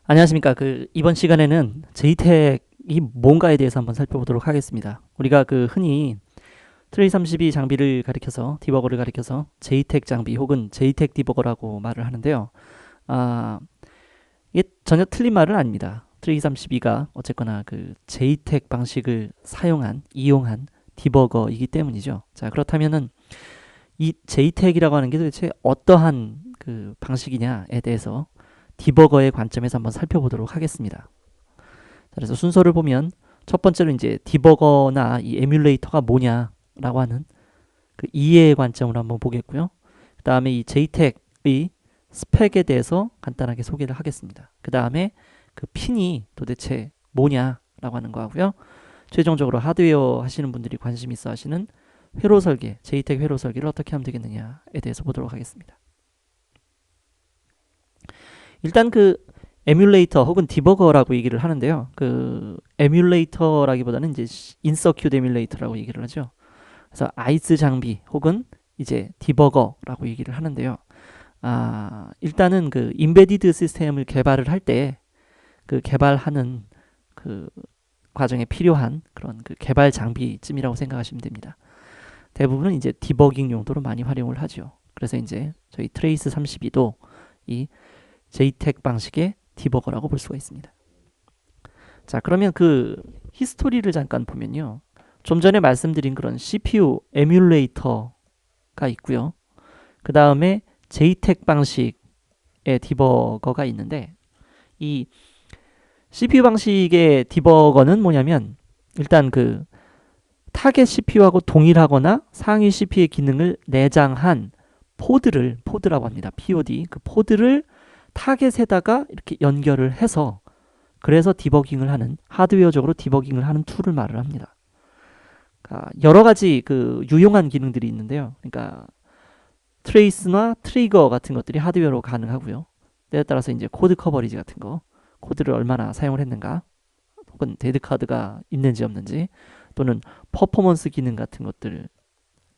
안녕하십니까. 이번 시간에는 JTAC이 뭔가에 대해서 한번 살펴보도록 하겠습니다. 우리가 흔히 트레이32 장비를 가리켜서 디버거를 가리켜서 JTAC 장비 혹은 JTAC 디버거라고 말을 하는데요. 아, 이게 전혀 틀린 말은 아닙니다. 트레이32가 어쨌거나 JTAC 방식을 이용한 디버거이기 때문이죠. 자, 그렇다면은 이 JTAC이라고 하는 게 도대체 어떠한 방식이냐에 대해서 디버거의 관점에서 한번 살펴보도록 하겠습니다. 그래서 순서를 보면 첫 번째로 이제 디버거나 이 에뮬레이터가 뭐냐라고 하는 이해의 관점으로 한번 보겠고요. 그 다음에 이 JTAC의 스펙에 대해서 간단하게 소개를 하겠습니다. 그 다음에 핀이 도대체 뭐냐라고 하는 거 하고요. 최종적으로 하드웨어 하시는 분들이 관심 있어 하시는 회로 설계, JTAC 회로 설계를 어떻게 하면 되겠느냐에 대해서 보도록 하겠습니다. 일단 에뮬레이터 혹은 디버거라고 얘기를 하는데요. 에뮬레이터라기보다는 이제 인서큐트 에뮬레이터라고 얘기를 하죠. 그래서 아이스 장비 혹은 이제 디버거라고 얘기를 하는데요. 일단은 인베디드 시스템을 개발을 할 때 개발하는 과정에 필요한 그런 개발 장비쯤이라고 생각하시면 됩니다. 대부분은 이제 디버깅 용도로 많이 활용을 하죠. 그래서 이제 저희 트레이스 32도 이 JTAC 방식의 디버거라고 볼 수가 있습니다. 자, 그러면 히스토리를 잠깐 보면요. 좀 전에 말씀드린 그런 CPU 에뮬레이터가 있고요. 그 다음에 JTAC 방식의 디버거가 있는데, 이 CPU 방식의 디버거는 뭐냐면 일단 타겟 CPU하고 동일하거나 상위 CPU의 기능을 내장한 포드라고 합니다. POD. 포드를 타겟에다가 이렇게 연결을 해서 그래서 디버깅을 하는, 하드웨어적으로 디버깅을 하는 툴을 말을 합니다. 여러 가지 유용한 기능들이 있는데요. 그러니까 트레이스나 트리거 같은 것들이 하드웨어로 가능하고요. 때에 따라서 이제 코드 커버리지 같은 거, 코드를 얼마나 사용을 했는가, 혹은 데드 카드가 있는지 없는지, 또는 퍼포먼스 기능 같은 것들,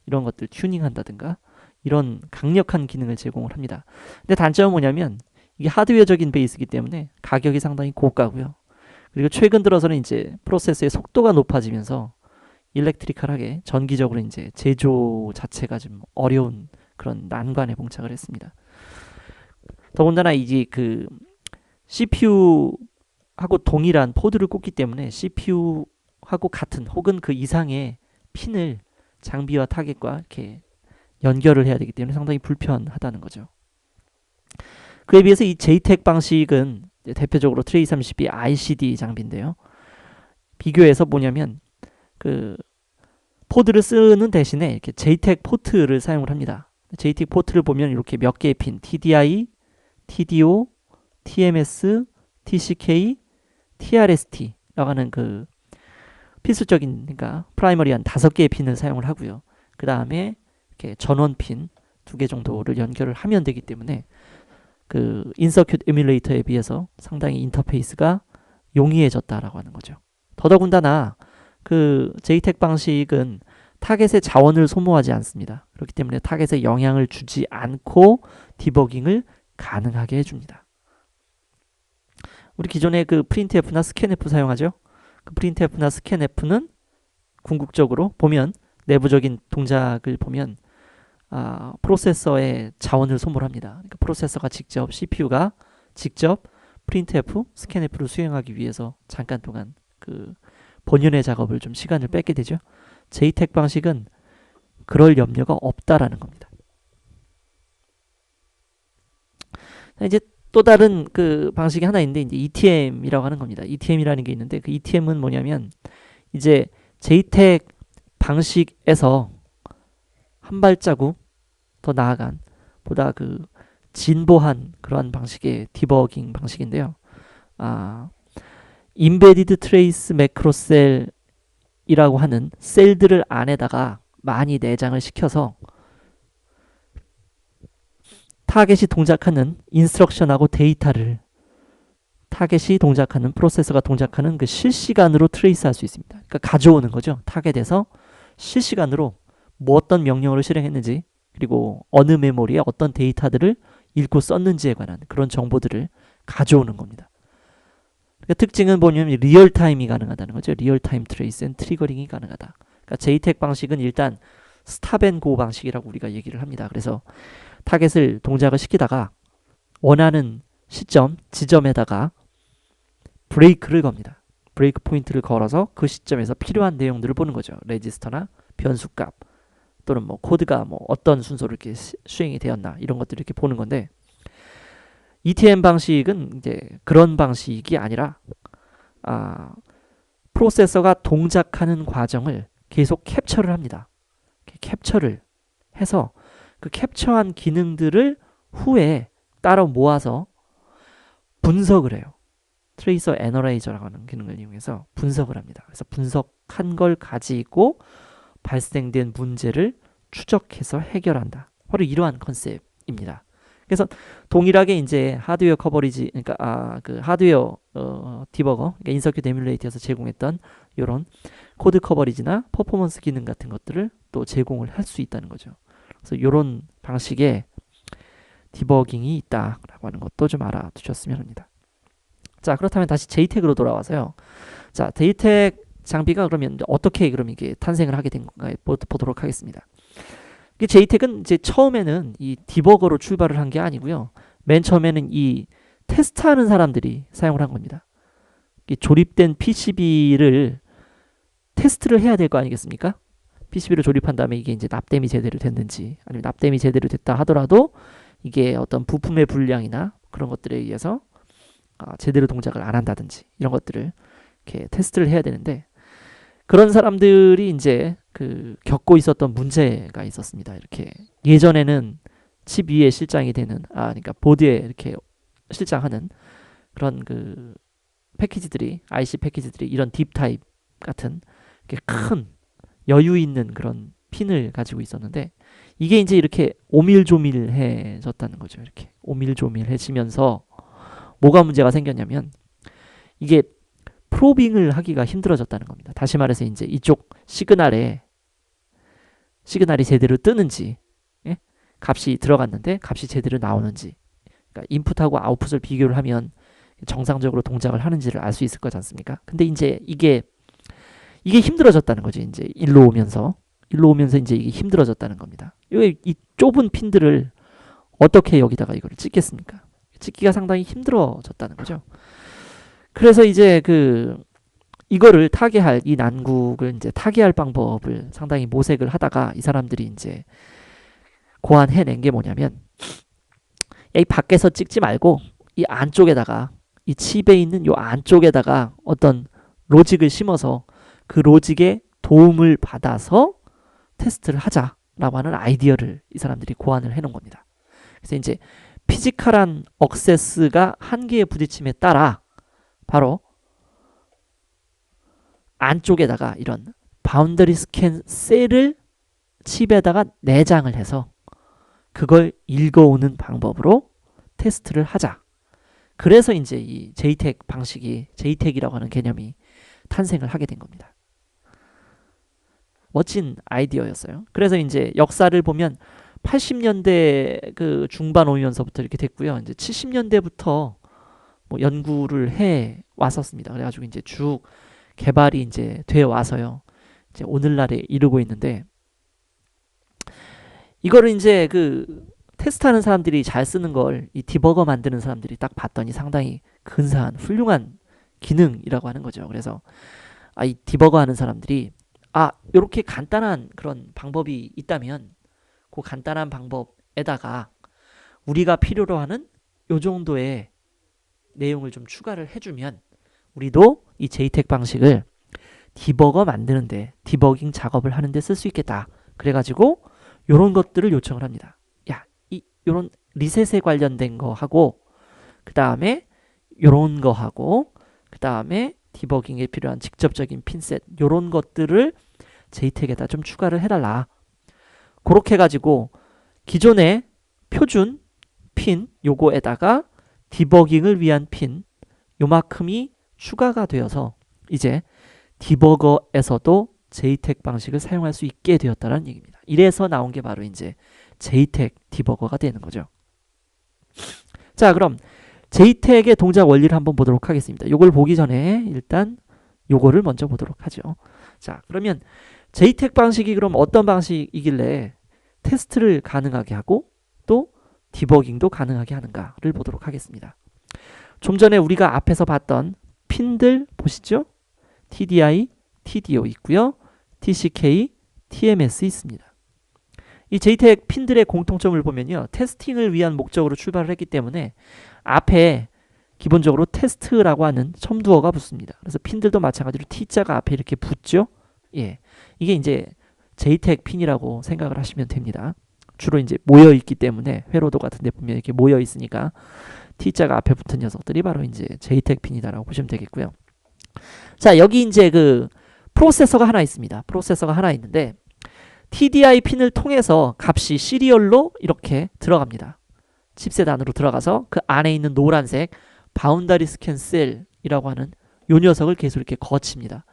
이런 것들 튜닝한다든가 이런 강력한 기능을 제공을 합니다. 근데 단점은 뭐냐면 이게 하드웨어적인 베이스이기 때문에 가격이 상당히 고가고요. 그리고 최근 들어서는 이제 프로세서의 속도가 높아지면서 일렉트리컬하게 전기적으로 이제 제조 자체가 좀 어려운 그런 난관에 봉착을 했습니다. 더군다나 이제 CPU하고 동일한 포드를 꽂기 때문에 CPU하고 같은 혹은 그 이상의 핀을 장비와 타겟과 이렇게 연결을 해야 되기 때문에 상당히 불편하다는 거죠. 그에 비해서 이 JTAC 방식은 대표적으로 트레이32 ICD 장비인데요. 비교해서 뭐냐면 포드를 쓰는 대신에 이렇게 JTAC 포트를 사용을 합니다. JTAC 포트를 보면 이렇게 몇 개의 핀, TDI, TDO, TMS, TCK, TRST라고 하는 필수적인, 그러니까 프라이머리한 5개의 핀을 사용을 하고요. 그 다음에 이렇게 전원 핀 2개 정도를 연결을 하면 되기 때문에 인서큐트 에뮬레이터에 비해서 상당히 인터페이스가 용이해졌다라고 하는 거죠. 더더군다나 JTAC 방식은 타겟의 자원을 소모하지 않습니다. 그렇기 때문에 타겟에 영향을 주지 않고 디버깅을 가능하게 해줍니다. 우리 기존에 프린트F나 스캔F 사용하죠. 프린트F나 스캔F는 궁극적으로 보면 내부적인 동작을 보면 프로세서의 자원을 소모를 합니다. 그러니까 프로세서가 직접, CPU가 직접 printf, scanf를 수행하기 위해서 잠깐 동안 본연의 작업을 좀 시간을 뺏게 되죠. JTAC 방식은 그럴 염려가 없다라는 겁니다. 이제 또 다른 방식이 하나 있는데 이제 ETM이라고 하는 겁니다. ETM이라는 게 있는데 ETM은 뭐냐면 이제 JTAC 방식에서 한 발자국 더 나아간 보다 진보한 그러한 방식의 디버깅 방식인데요. 인베디드 트레이스 매크로셀이라고 하는 셀들을 안에다가 많이 내장을 시켜서 타겟이 동작하는 인스트럭션하고 데이터를 타겟이 동작하는, 프로세서가 동작하는 실시간으로 트레이스할 수 있습니다. 그러니까 가져오는 거죠. 타겟에서 실시간으로 어떤 명령어를 실행했는지, 그리고 어느 메모리에 어떤 데이터들을 읽고 썼는지에 관한 그런 정보들을 가져오는 겁니다. 그러니까 특징은 뭐냐면 리얼타임이 가능하다는 거죠. 리얼타임 트레이스 앤 트리거링이 가능하다. 그러니까 JTAG 방식은 일단 스탑앤고 방식이라고 우리가 얘기를 합니다. 그래서 타겟을 동작을 시키다가 원하는 시점, 지점에다가 브레이크를 겁니다. 브레이크 포인트를 걸어서 그 시점에서 필요한 내용들을 보는 거죠. 레지스터나 변수값 또는 뭐 코드가 뭐 어떤 순서로 이렇게 수행이 되었나 이런 것들을 이렇게 보는 건데 ETM 방식은 이제 그런 방식이 아니라 프로세서가 동작하는 과정을 계속 캡처를 합니다. 캡처를 해서 그 캡처한 기능들을 후에 따로 모아서 분석을 해요. 트레이서 애널라이저라고 하는 기능을 이용해서 분석을 합니다. 그래서 분석한 걸 가지고 발생된 문제를 추적해서 해결한다. 바로 이러한 컨셉입니다. 그래서 동일하게 이제 하드웨어 커버리지, 그러니까 그 하드웨어 디버거, 그러니까 인서큐트 에뮬레이터에서 제공했던 이런 코드 커버리지나 퍼포먼스 기능 같은 것들을 또 제공을 할 수 있다는 거죠. 그래서 이런 방식의 디버깅이 있다라고 하는 것도 좀 알아두셨으면 합니다. 자, 그렇다면 다시 JTAG으로 돌아와서요. 자, JTAG 장비가 그러면 어떻게 그럼 이게 탄생을 하게 된 건가 보도록 하겠습니다. 이게 JTAG은 이제 처음에는 이 디버거로 출발을 한 게 아니고요. 맨 처음에는 이 테스트하는 사람들이 사용을 한 겁니다. 이 조립된 PCB를 테스트를 해야 될 거 아니겠습니까? PCB를 조립한 다음에 이게 이제 납땜이 제대로 됐는지 아니면 납땜이 제대로 됐다 하더라도 이게 어떤 부품의 불량이나 그런 것들에 의해서 제대로 동작을 안 한다든지 이런 것들을 이렇게 테스트를 해야 되는데 그런 사람들이 이제 그 겪고 있었던 문제가 있었습니다. 이렇게 예전에는 칩 위에 실장이 되는 그러니까 보드에 이렇게 실장하는 그런 그 패키지들이 IC 패키지들이 이런 딥 타입 같은 이렇게 큰 여유 있는 그런 핀을 가지고 있었는데 이게 이제 이렇게 오밀조밀해졌다는 거죠. 이렇게 오밀조밀해지면서 뭐가 문제가 생겼냐면 이게 프로빙을 하기가 힘들어졌다는 겁니다. 다시 말해서 이제 이쪽 시그널이 제대로 뜨는지, 예? 값이 들어갔는데 값이 제대로 나오는지, 그러니까 인풋하고 아웃풋을 비교를 하면 정상적으로 동작을 하는지를 알 수 있을 거지 않습니까? 근데 이제 이게 힘들어졌다는 거죠. 이제 일로 오면서 이제 이게 힘들어졌다는 겁니다. 이 좁은 핀들을 어떻게 여기다가 이거를 찍겠습니까? 찍기가 상당히 힘들어졌다는 거죠. 그래서 이제 이거를 타개할 이 난국을 이제 타개할 방법을 상당히 모색을 하다가 이 사람들이 이제 고안해낸 게 뭐냐면 이 밖에서 찍지 말고 이 안쪽에다가 이 칩에 있는 요 안쪽에다가 어떤 로직을 심어서 그 로직에 도움을 받아서 테스트를 하자라고 하는 아이디어를 이 사람들이 고안을 해놓은 겁니다. 그래서 이제 피지컬한 억세스가 한계에 부딪힘에 따라 바로 안쪽에다가 이런 바운더리 스캔 셀을 칩에다가 내장을 해서 그걸 읽어오는 방법으로 테스트를 하자. 그래서 이제 이 JTAG 방식이 JTAG이라고 하는 개념이 탄생을 하게 된 겁니다. 멋진 아이디어였어요. 그래서 이제 역사를 보면 80년대 그 중반 오면서부터 이렇게 됐고요. 이제 70년대부터 뭐 연구를 해 왔었습니다. 그래가지고 이제 쭉 개발이 이제 되어 와서요. 이제 오늘날에 이르고 있는데 이거를 이제 테스트하는 사람들이 잘 쓰는 걸 이 디버거 만드는 사람들이 딱 봤더니 상당히 근사한 훌륭한 기능이라고 하는 거죠. 그래서 이 디버거 하는 사람들이 이렇게 간단한 그런 방법이 있다면 그 간단한 방법에다가 우리가 필요로 하는 요 정도의 내용을 좀 추가를 해주면 우리도 이 JTAG 방식을 디버거 만드는데 디버깅 작업을 하는데 쓸 수 있겠다. 그래가지고 요런 것들을 요청을 합니다. 요런 리셋에 관련된 거 하고 그 다음에 요런 거 하고 그 다음에 디버깅에 필요한 직접적인 핀셋 요런 것들을 JTAG에다 좀 추가를 해달라. 그렇게 해가지고 기존의 표준 핀 요거에다가 디버깅을 위한 핀 요만큼이 추가가 되어서 이제 디버거에서도 JTAG 방식을 사용할 수 있게 되었다는 얘기입니다. 이래서 나온 게 바로 이제 JTAG 디버거가 되는 거죠. 자, 그럼 JTAG의 동작 원리를 한번 보도록 하겠습니다. 요걸 보기 전에 일단 요거를 먼저 보도록 하죠. 자, 그러면 JTAG 방식이 그럼 어떤 방식이길래 테스트를 가능하게 하고 또 디버깅도 가능하게 하는가를 보도록 하겠습니다. 좀 전에 우리가 앞에서 봤던 핀들 보시죠? TDI, TDO 있고요. TCK, TMS 있습니다. 이 JTAG 핀들의 공통점을 보면요. 테스팅을 위한 목적으로 출발을 했기 때문에 앞에 기본적으로 테스트라고 하는 첨두어가 붙습니다. 그래서 핀들도 마찬가지로 T자가 앞에 이렇게 붙죠. 예, 이게 이제 JTAG 핀이라고 생각을 하시면 됩니다. 주로 이제 모여 있기 때문에 회로도 같은 데 보면 이렇게 모여 있으니까 T자가 앞에 붙은 녀석들이 바로 이제 JTAG 핀이다라고 보시면 되겠고요. 자, 여기 이제 그 프로세서가 하나 있습니다. 프로세서가 하나 있는데 TDI 핀을 통해서 값이 시리얼로 이렇게 들어갑니다. 칩셋 안으로 들어가서 그 안에 있는 노란색 바운다리 스캔 셀이라고 하는 요 녀석을 계속 이렇게 거칩니다.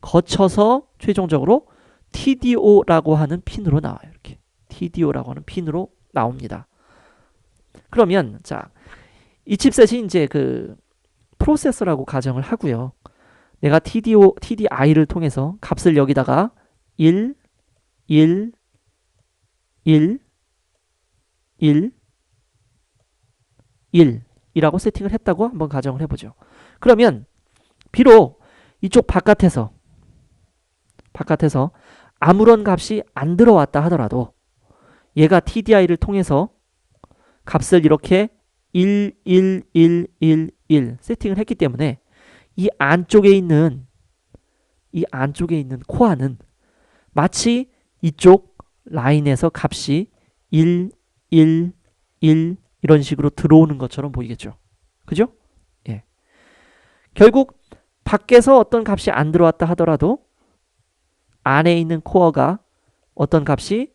거쳐서 최종적으로 TDO라고 하는 핀으로 나와요. 이렇게 TDO라고 하는 핀으로 나옵니다. 그러면 자, 이 칩셋이 이제 그 프로세서라고 가정을 하고요. 내가 TDI를 통해서 값을 여기다가 1, 1, 1, 1, 1 이라고 세팅을 했다고 한번 가정을 해보죠. 그러면 비록 이쪽 바깥에서 아무런 값이 안 들어왔다 하더라도 얘가 TDI를 통해서 값을 이렇게 1, 1, 1, 1, 1 세팅을 했기 때문에 이 안쪽에 있는 코어는 마치 이쪽 라인에서 값이 1, 1, 1 이런 식으로 들어오는 것처럼 보이겠죠. 그죠? 예. 결국 밖에서 어떤 값이 안 들어왔다 하더라도 안에 있는 코어가 어떤 값이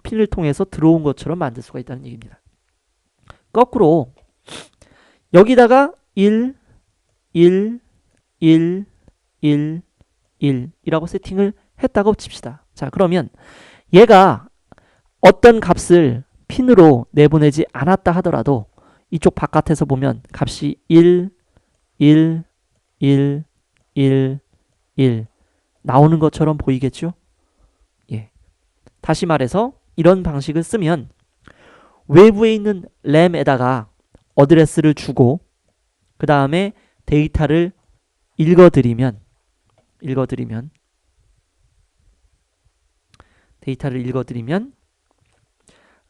핀을 통해서 들어온 것처럼 만들 수가 있다는 얘기입니다. 거꾸로 여기다가 1, 1, 1, 1, 1 이라고 세팅을 했다고 칩시다. 자, 그러면 얘가 어떤 값을 핀으로 내보내지 않았다 하더라도 이쪽 바깥에서 보면 값이 1, 1, 1, 1, 1 나오는 것처럼 보이겠죠? 예. 다시 말해서 이런 방식을 쓰면 외부에 있는 램에다가 어드레스를 주고 그 다음에 데이터를 읽어드리면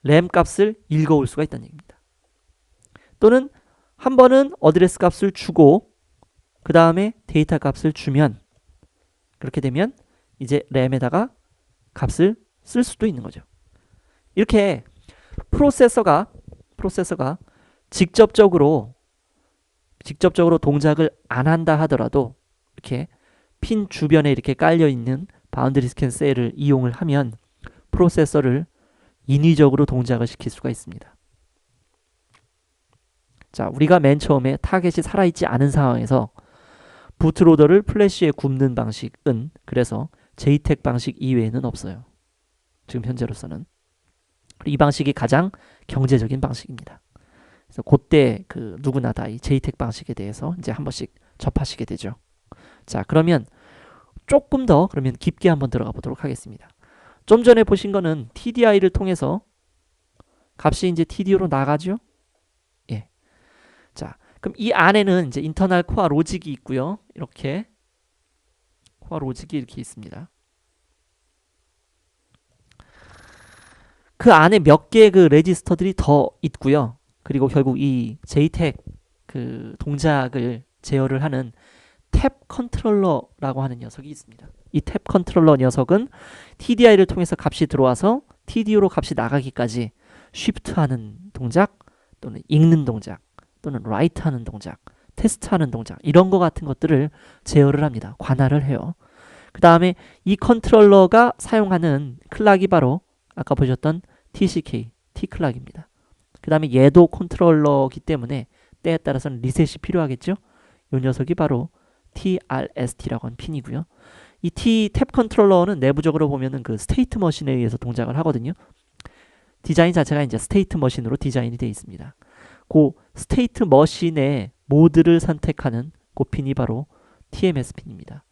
램 값을 읽어올 수가 있다는 얘기입니다. 또는 한 번은 어드레스 값을 주고 그 다음에 데이터 값을 주면 그렇게 되면 이제 램에다가 값을 쓸 수도 있는 거죠. 이렇게 프로세서가 직접적으로 동작을 안 한다 하더라도 이렇게 핀 주변에 이렇게 깔려 있는 바운드리 스캔 셀을 이용을 하면 프로세서를 인위적으로 동작을 시킬 수가 있습니다. 자, 우리가 맨 처음에 타겟이 살아있지 않은 상황에서 부트로더를 플래시에 굽는 방식은 그래서 JTAG 방식 이외에는 없어요. 지금 현재로서는. 이 방식이 가장 경제적인 방식입니다. 그래서 그때 그 누구나 다 이 JTAG 방식에 대해서 이제 한 번씩 접하시게 되죠. 자, 그러면 조금 더 그러면 깊게 한번 들어가 보도록 하겠습니다. 좀 전에 보신 거는 TDI를 통해서 값이 이제 TDO로 나가죠. 예. 자, 그럼 이 안에는 이제 인터널 코어 로직이 있고요. 이렇게 코어 로직이 이렇게 있습니다. 그 안에 몇 개의 그 레지스터들이 더 있고요. 그리고 결국 이 JTAG 그 동작을 제어를 하는 탭 컨트롤러라고 하는 녀석이 있습니다. 이 탭 컨트롤러 녀석은 TDI를 통해서 값이 들어와서 TDO로 값이 나가기까지 쉬프트하는 동작 또는 읽는 동작 또는 라이트하는 동작, 테스트하는 동작 이런 거 같은 것들을 제어를 합니다. 관할을 해요. 그 다음에 이 컨트롤러가 사용하는 클락이 바로 아까 보셨던 TCK, T클락입니다. 그 다음에 얘도 컨트롤러이기 때문에 때에 따라서는 리셋이 필요하겠죠. 이 녀석이 바로 TRST라고 하는 핀이고요. 이 탭 컨트롤러는 내부적으로 보면은 그 스테이트 머신에 의해서 동작을 하거든요. 디자인 자체가 이제 스테이트 머신으로 디자인이 되어 있습니다. 그 스테이트 머신의 모드를 선택하는 그 핀이 바로 TMS 핀입니다.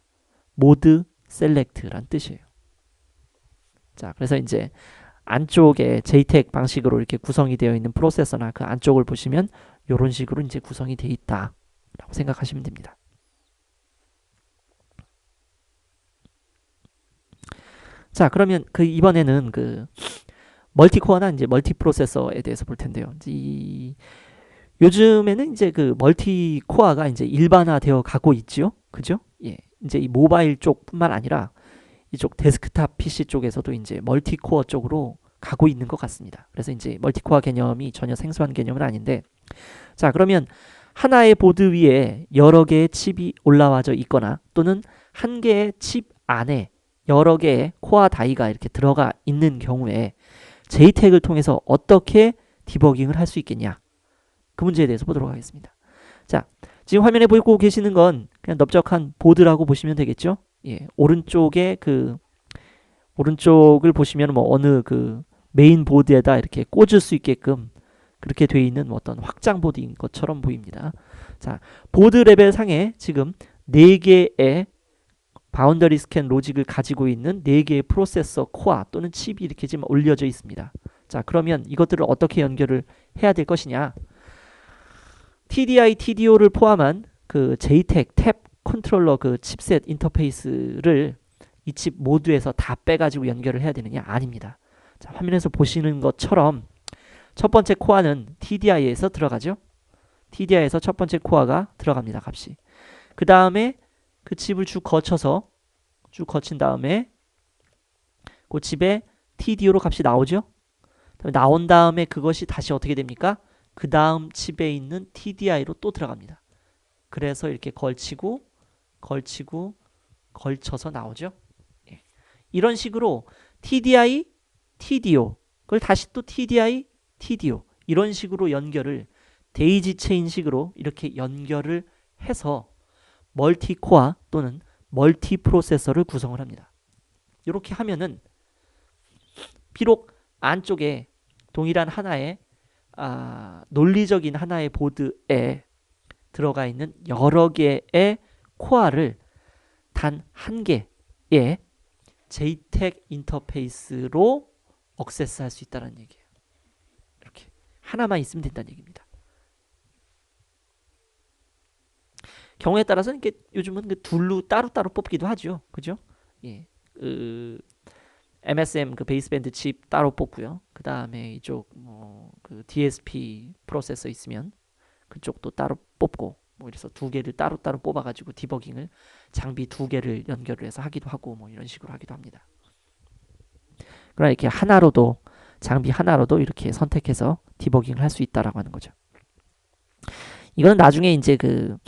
모드 셀렉트란 뜻이에요. 자, 그래서 이제 안쪽에 JTAG 방식으로 이렇게 구성이 되어 있는 프로세서나 그 안쪽을 보시면 이런 식으로 이제 구성이 되어 있다라고 생각하시면 됩니다. 자, 그러면 그 이번에는 그 멀티코어나 이제 멀티 프로세서에 대해서 볼 텐데요. 요즘에는 이제 그 멀티코어가 이제 일반화되어 가고 있죠. 그죠? 예. 이제 이 모바일 쪽뿐만 아니라 이쪽 데스크탑 PC 쪽에서도 이제 멀티코어 쪽으로 가고 있는 것 같습니다. 그래서 이제 멀티코어 개념이 전혀 생소한 개념은 아닌데, 자, 그러면 하나의 보드 위에 여러 개의 칩이 올라와져 있거나 또는 한 개의 칩 안에 여러 개의 코어 다이가 이렇게 들어가 있는 경우에 JTAG을 통해서 어떻게 디버깅을 할 수 있겠냐, 그 문제에 대해서 보도록 하겠습니다. 자, 지금 화면에 보고 계시는 건 그냥 넓적한 보드라고 보시면 되겠죠. 예, 오른쪽에 그 오른쪽을 보시면 뭐 어느 그 메인 보드에다 이렇게 꽂을 수 있게끔 그렇게 되어 있는 뭐 어떤 확장 보드인 것처럼 보입니다. 자, 보드 레벨 상에 지금 4개의 바운더리 스캔 로직을 가지고 있는 4개의 프로세서 코어 또는 칩이 이렇게 지금 올려져 있습니다. 자, 그러면 이것들을 어떻게 연결을 해야 될 것이냐? TDI, TDO를 포함한 그 JTAG 탭 컨트롤러 그 칩셋 인터페이스를 이 칩 모두에서 다 빼가지고 연결을 해야 되느냐? 아닙니다. 자, 화면에서 보시는 것처럼 첫 번째 코어는 TDI에서 들어가죠. TDI에서 첫 번째 코어가 들어갑니다. 값이. 그 다음에 그 칩을 쭉 거친 다음에 그 칩에 TDO로 값이 나오죠. 나온 다음에 그것이 다시 어떻게 됩니까? 그 다음 칩에 있는 TDI로 또 들어갑니다. 그래서 이렇게 걸치고 걸쳐서 나오죠. 예. 이런 식으로 TDI, TDO, 그걸 다시 또 TDI, TDO 이런 식으로 연결을 데이지 체인 식으로 이렇게 연결을 해서 멀티코어 또는 멀티 프로세서를 구성을 합니다. 이렇게 하면은 비록 안쪽에 동일한 하나의 논리적인 하나의 보드에 들어가 있는 여러 개의 코어를 단 한 개의 JTAG 인터페이스로 억세스할 수 있다는 얘기예요. 이렇게 하나만 있으면 된다는 얘기입니다. 경우에 따라서는 이렇게 요즘은 그 둘로 따로따로 뽑기도 하죠. 그죠? 예. MSM 그 베이스밴드 칩 따로 뽑고요. 그 다음에 이쪽 그 DSP 프로세서 있으면 그쪽도 따로 뽑고 뭐 이래서 두 개를 따로따로 뽑아가지고 디버깅을 장비 두 개를 연결을 해서 하기도 하고 뭐 이런 식으로 하기도 합니다. 그러나 이렇게 하나로도 장비 하나로도 이렇게 선택해서 디버깅을 할 수 있다라고 하는 거죠. 이거는 나중에 이제 그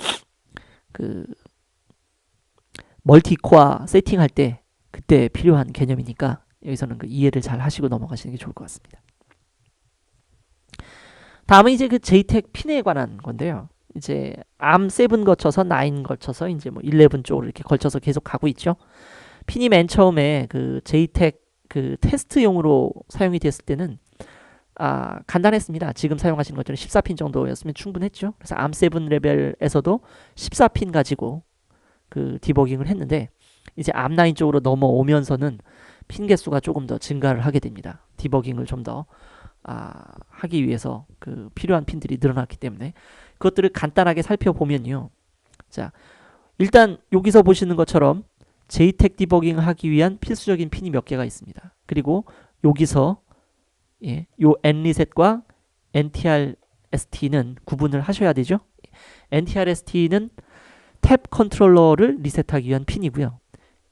멀티코어 세팅할 때 그때 필요한 개념이니까 여기서는 그 이해를 잘 하시고 넘어가시는 게 좋을 것 같습니다. 다음은 이제 그 JTAG 핀에 관한 건데요. 이제 ARM7 거쳐서 9 거쳐서 이제 뭐 11 쪽으로 이렇게 걸쳐서 계속 가고 있죠. 핀이 맨 처음에 그 JTAG 그 테스트용으로 사용이 됐을 때는 간단했습니다. 지금 사용하시는 것처럼 14핀 정도였으면 충분했죠. 그래서 ARM7 레벨에서도 14핀 가지고 그 디버깅을 했는데 이제 ARM9 쪽으로 넘어오면서는 핀 개수가 조금 더 증가를 하게 됩니다. 디버깅을 좀 더 하기 위해서 그 필요한 핀들이 늘어났기 때문에 그것들을 간단하게 살펴보면요. 자, 일단 여기서 보시는 것처럼 JTAG 디버깅을 하기 위한 필수적인 핀이 몇 개가 있습니다. 그리고 여기서 요 N리셋과 NTRST는 구분을 하셔야 되죠. NTRST는 탭 컨트롤러를 리셋하기 위한 핀이고요.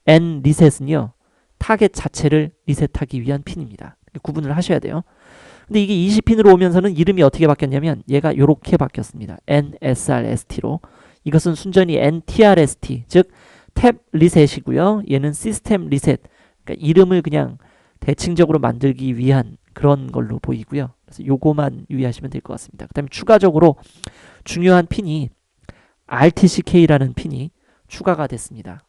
N리셋은요, 타겟 자체를 리셋하기 위한 핀입니다. 구분을 하셔야 돼요. 근데 이게 20핀으로 오면서는 이름이 어떻게 바뀌었냐면 얘가 이렇게 바뀌었습니다. NSRST로. 이것은 순전히 NTRST, 즉 탭 리셋이고요. 얘는 시스템 리셋. 그러니까 이름을 그냥 대칭적으로 만들기 위한 그런 걸로 보이고요. 그래서 요거만 유의하시면 될 것 같습니다. 그 다음에 추가적으로 중요한 핀이 RTCK라는 핀이 추가가 됐습니다.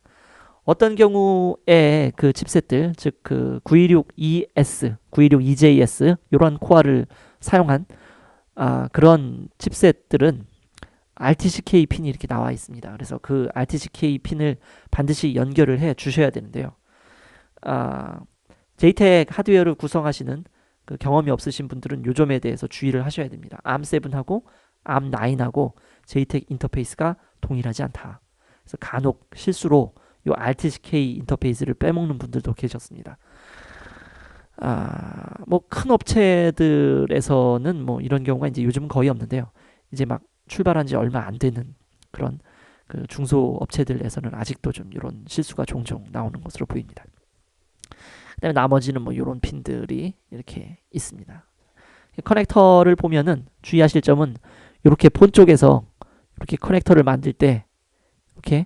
어떤 경우에 그 칩셋들, 즉 그 916ES, 916EJS 이런 코어를 사용한 그런 칩셋들은 RTCK 핀이 이렇게 나와 있습니다. 그래서 그 RTCK 핀을 반드시 연결을 해 주셔야 되는데요. JTAG 하드웨어를 구성하시는 그 경험이 없으신 분들은 요 점에 대해서 주의를 하셔야 됩니다. ARM7하고 ARM9하고 JTAG 인터페이스가 동일하지 않다. 그래서 간혹 실수로 요 RTCK 인터페이스를 빼먹는 분들도 계셨습니다. 뭐 큰 업체들에서는 뭐 이런 경우가 이제 요즘은 거의 없는데요. 이제 막 출발한 지 얼마 안 되는 그런 그 중소 업체들에서는 아직도 좀 이런 실수가 종종 나오는 것으로 보입니다. 그다음에 나머지는 뭐 이런 핀들이 이렇게 있습니다. 커넥터를 보면은 주의하실 점은 이렇게 폰 쪽에서 이렇게 커넥터를 만들 때 이렇게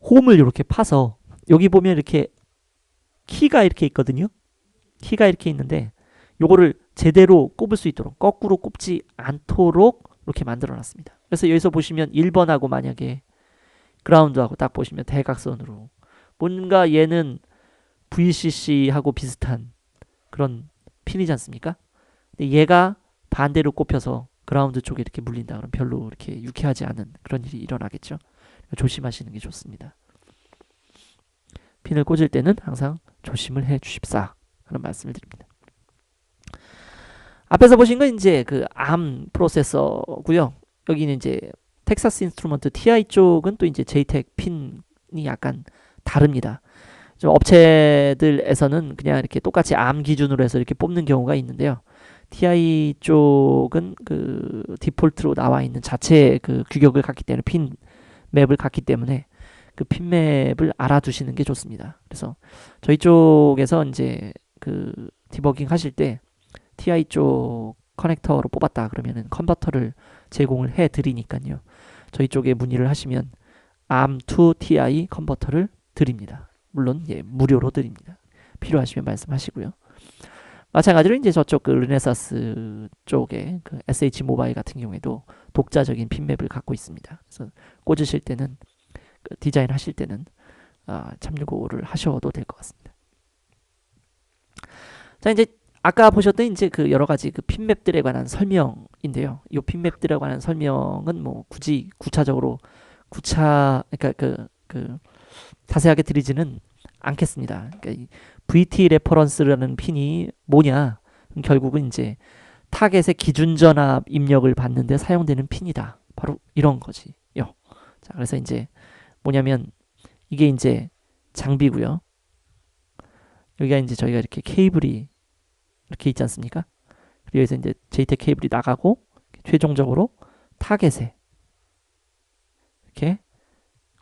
홈을 이렇게 파서 여기 보면 이렇게 키가 이렇게 있거든요. 키가 이렇게 있는데 요거를 제대로 꼽을 수 있도록 거꾸로 꼽지 않도록 이렇게 만들어 놨습니다. 그래서 여기서 보시면 1번하고 만약에 그라운드하고 딱 보시면 대각선으로 뭔가 얘는 VCC하고 비슷한 그런 핀이지 않습니까? 근데 얘가 반대로 꼽혀서 그라운드 쪽에 이렇게 물린다 그러면 별로 이렇게 유쾌하지 않은 그런 일이 일어나겠죠. 조심하시는 게 좋습니다. 핀을 꽂을 때는 항상 조심을 해 주십사 하는 말씀을 드립니다. 앞에서 보신 건 이제 그 ARM 프로세서고요. 여기는 이제 텍사스 인스트루먼트 TI 쪽은 또 이제 JTAG 핀이 약간 다릅니다. 좀 업체들에서는 그냥 이렇게 똑같이 ARM 기준으로 해서 이렇게 뽑는 경우가 있는데요. TI 쪽은 그 디폴트로 나와 있는 자체 그 규격을 갖기 때문에 핀 맵을 갖기 때문에 그 핀 맵을 알아두시는 게 좋습니다. 그래서 저희 쪽에서 이제 그 디버깅 하실 때 TI 쪽 커넥터로 뽑았다 그러면은 컨버터를 제공을 해 드리니까요. 저희 쪽에 문의를 하시면 ARM2 TI 컨버터를 드립니다. 물론 예, 무료로 드립니다. 필요하시면 말씀하시고요. 마찬가지로 이제 저쪽 그 르네사스 쪽에 그 SH 모바일 같은 경우에도 독자적인 핀맵을 갖고 있습니다. 그래서 꽂으실 때는 그 디자인 하실 때는 참고를 하셔도 될 것 같습니다. 자, 이제 아까 보셨던 이제 그 여러 가지 그 핀맵들에 관한 설명인데요. 이 핀맵들에 관한 설명은 뭐 굳이 구차적으로 그러니까 그 자세하게 드리지는 않겠습니다. 그러니까 이 VT 레퍼런스라는 핀이 뭐냐? 결국은 이제 타겟의 기준 전압 입력을 받는데 사용되는 핀이다. 바로 이런 거지요. 자, 그래서 이제 뭐냐면 이게 이제 장비고요. 여기가 이제 저희가 이렇게 케이블이 이렇게 있지 않습니까? 그리고 여기서 이제 JTAG 케이블이 나가고 최종적으로 타겟에 이렇게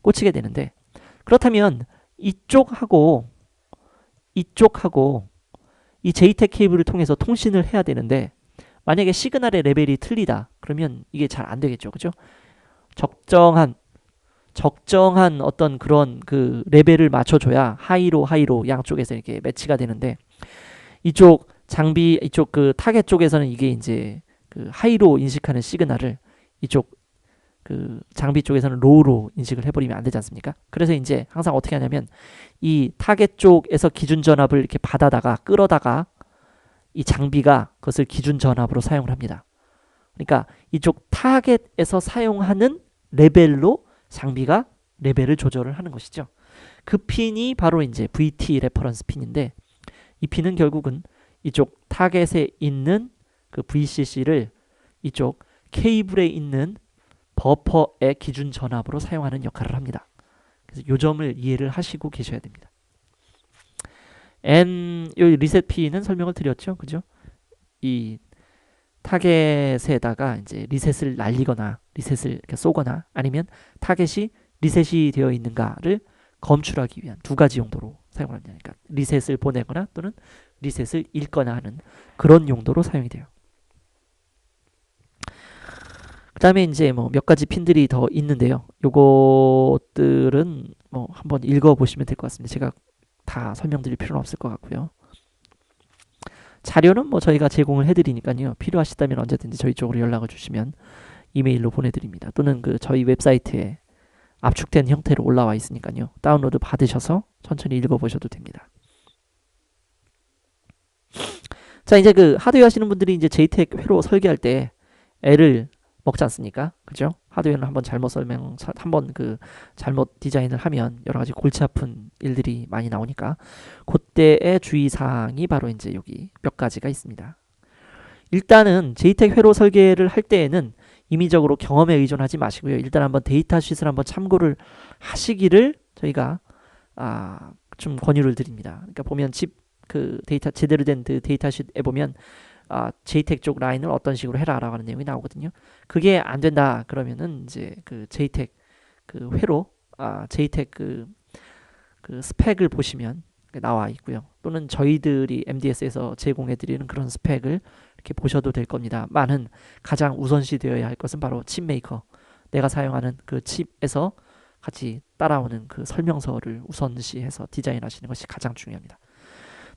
꽂히게 되는데, 그렇다면 이쪽하고 이 JTAG 케이블을 통해서 통신을 해야 되는데 만약에 시그널의 레벨이 틀리다 그러면 이게 잘 안 되겠죠. 그죠? 적정한 어떤 그런 그 레벨을 맞춰줘야 하이로 양쪽에서 이렇게 매치가 되는데, 이쪽 장비 이쪽 그 타겟 쪽에서는 이게 이제 그 하이로 인식하는 시그널을 이쪽 그 장비 쪽에서는 로우로 인식을 해버리면 안 되지 않습니까? 그래서 이제 항상 어떻게 하냐면 이 타겟 쪽에서 기준 전압을 이렇게 받아다가 끌어다가 이 장비가 그것을 기준 전압으로 사용을 합니다. 그러니까 이쪽 타겟에서 사용하는 레벨로 장비가 레벨을 조절을 하는 것이죠. 그 핀이 바로 이제 VT 레퍼런스 핀인데, 이 핀은 결국은 이쪽 타겟에 있는 그 VCC를 이쪽 케이블에 있는 버퍼의 기준 전압으로 사용하는 역할을 합니다. 그래서 이 점을 이해를 하시고 계셔야 됩니다. 요 리셋 P는 설명을 드렸죠, 그죠? 이 타겟에다가 이제 리셋을 날리거나 리셋을 이렇게 쏘거나 아니면 타겟이 리셋이 되어 있는가를 검출하기 위한 두 가지 용도로 사용을 합니다. 그러니까 리셋을 보내거나 또는 리셋을 읽거나 하는 그런 용도로 사용이 돼요. 그 다음에 이제 뭐 몇 가지 핀들이 더 있는데요. 요것들은 뭐 한번 읽어보시면 될 것 같습니다. 제가 다 설명드릴 필요는 없을 것 같고요. 자료는 뭐 저희가 제공을 해드리니까요. 필요하시다면 언제든지 저희 쪽으로 연락을 주시면 이메일로 보내드립니다. 또는 그 저희 웹사이트에 압축된 형태로 올라와 있으니까요. 다운로드 받으셔서 천천히 읽어보셔도 됩니다. 자, 이제 그 하드웨어 하시는 분들이 이제 JTAG 회로 설계할 때 애를 먹지 않습니까? 그죠? 하드웨어는 한번 한번 그 잘못 디자인을 하면 여러 가지 골치 아픈 일들이 많이 나오니까 그때의 주의사항이 바로 이제 여기 몇 가지가 있습니다. 일단은 JTAG 회로 설계를 할 때에는 임의적으로 경험에 의존하지 마시고요. 일단 한번 데이터쉿을 한번 참고를 하시기를 저희가 좀 권유를 드립니다. 그러니까 보면 그 데이터 제대로 된 그 데이터쉿에 보면 JTAG 쪽 라인을 어떤 식으로 해라라고 하는 내용이 나오거든요. 그게 안 된다 그러면은 이제 그 JTAG 그 회로 JTAG 그 스펙을 보시면 나와 있고요. 또는 저희들이 MDS에서 제공해 드리는 그런 스펙을 이렇게 보셔도 될 겁니다. 많은 가장 우선시 되어야 할 것은 바로 칩 메이커, 내가 사용하는 그 칩에서 같이 따라오는 그 설명서를 우선시해서 디자인하시는 것이 가장 중요합니다.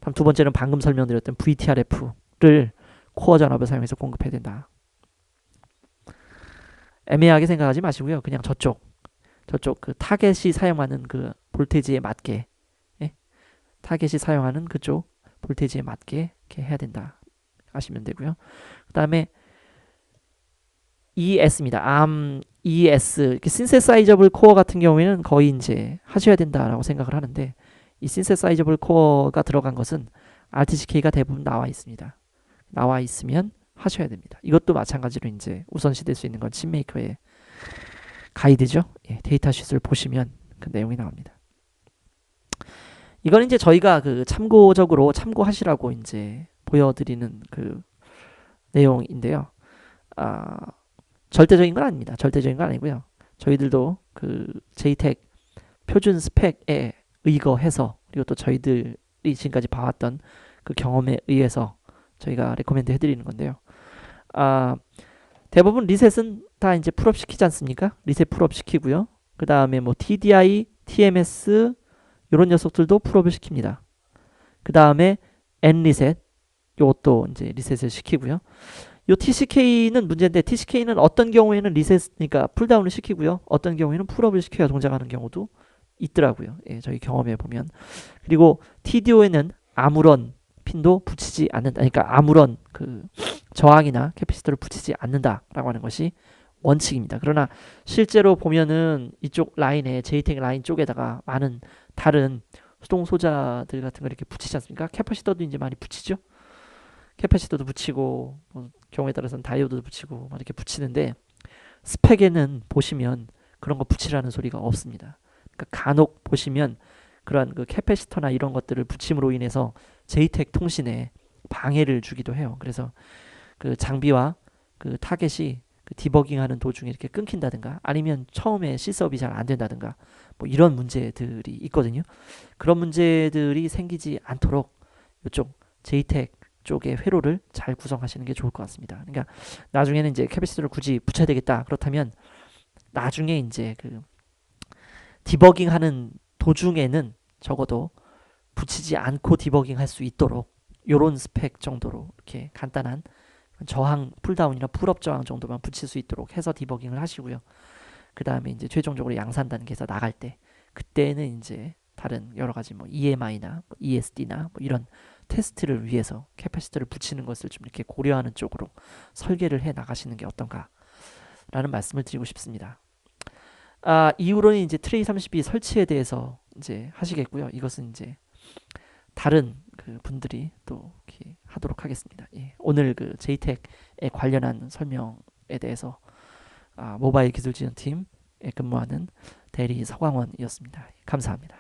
다음 두 번째는 방금 설명드렸던 VTRF를 코어 전압을 사용해서 공급해야 된다. 애매하게 생각하지 마시고요. 그냥 저쪽 그 타겟이 사용하는 그 볼테이지에 맞게, 타겟이 사용하는 그쪽 볼테이지에 맞게 이렇게 해야 된다 하시면 되고요. 그 다음에 ES입니다. ARM ES 신세사이저블 코어 같은 경우에는 거의 이제 하셔야 된다라고 생각을 하는데, 이 신세사이저블 코어가 들어간 것은 RTCK가 대부분 나와 있습니다. 나와 있으면 하셔야 됩니다. 이것도 마찬가지로 이제 우선시 될 수 있는 건 칩메이커의 가이드죠. 데이터쉿을 보시면 그 내용이 나옵니다. 이건 이제 저희가 그 참고적으로 참고하시라고 이제 보여드리는 그 내용인데요. 절대적인 건 아닙니다. 절대적인 건 아니고요. 저희들도 그 JTAG 표준 스펙에 의거해서, 그리고 또 저희들이 지금까지 봐왔던 그 경험에 의해서 저희가 레코멘드 해드리는 건데요. 대부분 리셋은 다 이제 풀업 시키지 않습니까? 리셋 풀업 시키고요. 그 다음에 뭐 TDI, TMS 이런 녀석들도 풀업을 시킵니다. 그 다음에 N리셋, 요것도 이제 리셋을 시키고요. 요 TCK는 문제인데, TCK는 어떤 경우에는 리셋, 그러니까 풀다운을 시키고요. 어떤 경우에는 풀업을 시켜야 동작하는 경우도 있더라고요. 저희 경험해 보면. 그리고 TDO에는 아무런 핀도 붙이지 않는다. 그러니까 아무런 그 저항이나 캐피시터를 붙이지 않는다라고 하는 것이 원칙입니다. 그러나 실제로 보면은 이쪽 라인에 JTAG 라인 쪽에다가 많은 다른 수동 소자들 같은 걸 이렇게 붙이지 않습니까? 캐파시터도 이제 많이 붙이죠. 캐파시터도 붙이고 뭐 경우에 따라서는 다이오드도 붙이고 막 이렇게 붙이는데, 스펙에는 보시면 그런 거 붙이라는 소리가 없습니다. 그러니까 간혹 보시면 그러한 그 캐패시터나 이런 것들을 붙임으로 인해서 JTAG 통신에 방해를 주기도 해요. 그래서 그 장비와 그 타겟이 그 디버깅하는 도중에 이렇게 끊긴다든가, 아니면 처음에 C서업이 잘 안 된다든가, 뭐 이런 문제들이 있거든요. 그런 문제들이 생기지 않도록 이쪽 JTAG 쪽의 회로를 잘 구성하시는 게 좋을 것 같습니다. 그러니까 나중에는 이제 캐패시터를 굳이 붙여야 되겠다, 그렇다면 나중에 이제 그 디버깅하는 도중에는 적어도 붙이지 않고 디버깅 할 수 있도록 요런 스펙 정도로 이렇게 간단한 저항 풀다운이나 풀업 저항 정도만 붙일 수 있도록 해서 디버깅을 하시고요. 그 다음에 이제 최종적으로 양산 단계에서 나갈 때, 그때는 이제 다른 여러 가지 뭐 EMI나 뭐 ESD나 뭐 이런 테스트를 위해서 캐패시터를 붙이는 것을 좀 이렇게 고려하는 쪽으로 설계를 해 나가시는 게 어떤가라는 말씀을 드리고 싶습니다. 이후로는 이제 트레이 32 설치에 대해서 이제 하시겠고요. 이것은 이제 다른 그 분들이 또 이렇게 하도록 하겠습니다. 오늘 그 JTAG에 관련한 설명에 대해서 모바일 기술 지원팀에 근무하는 대리 서광원이었습니다. 감사합니다.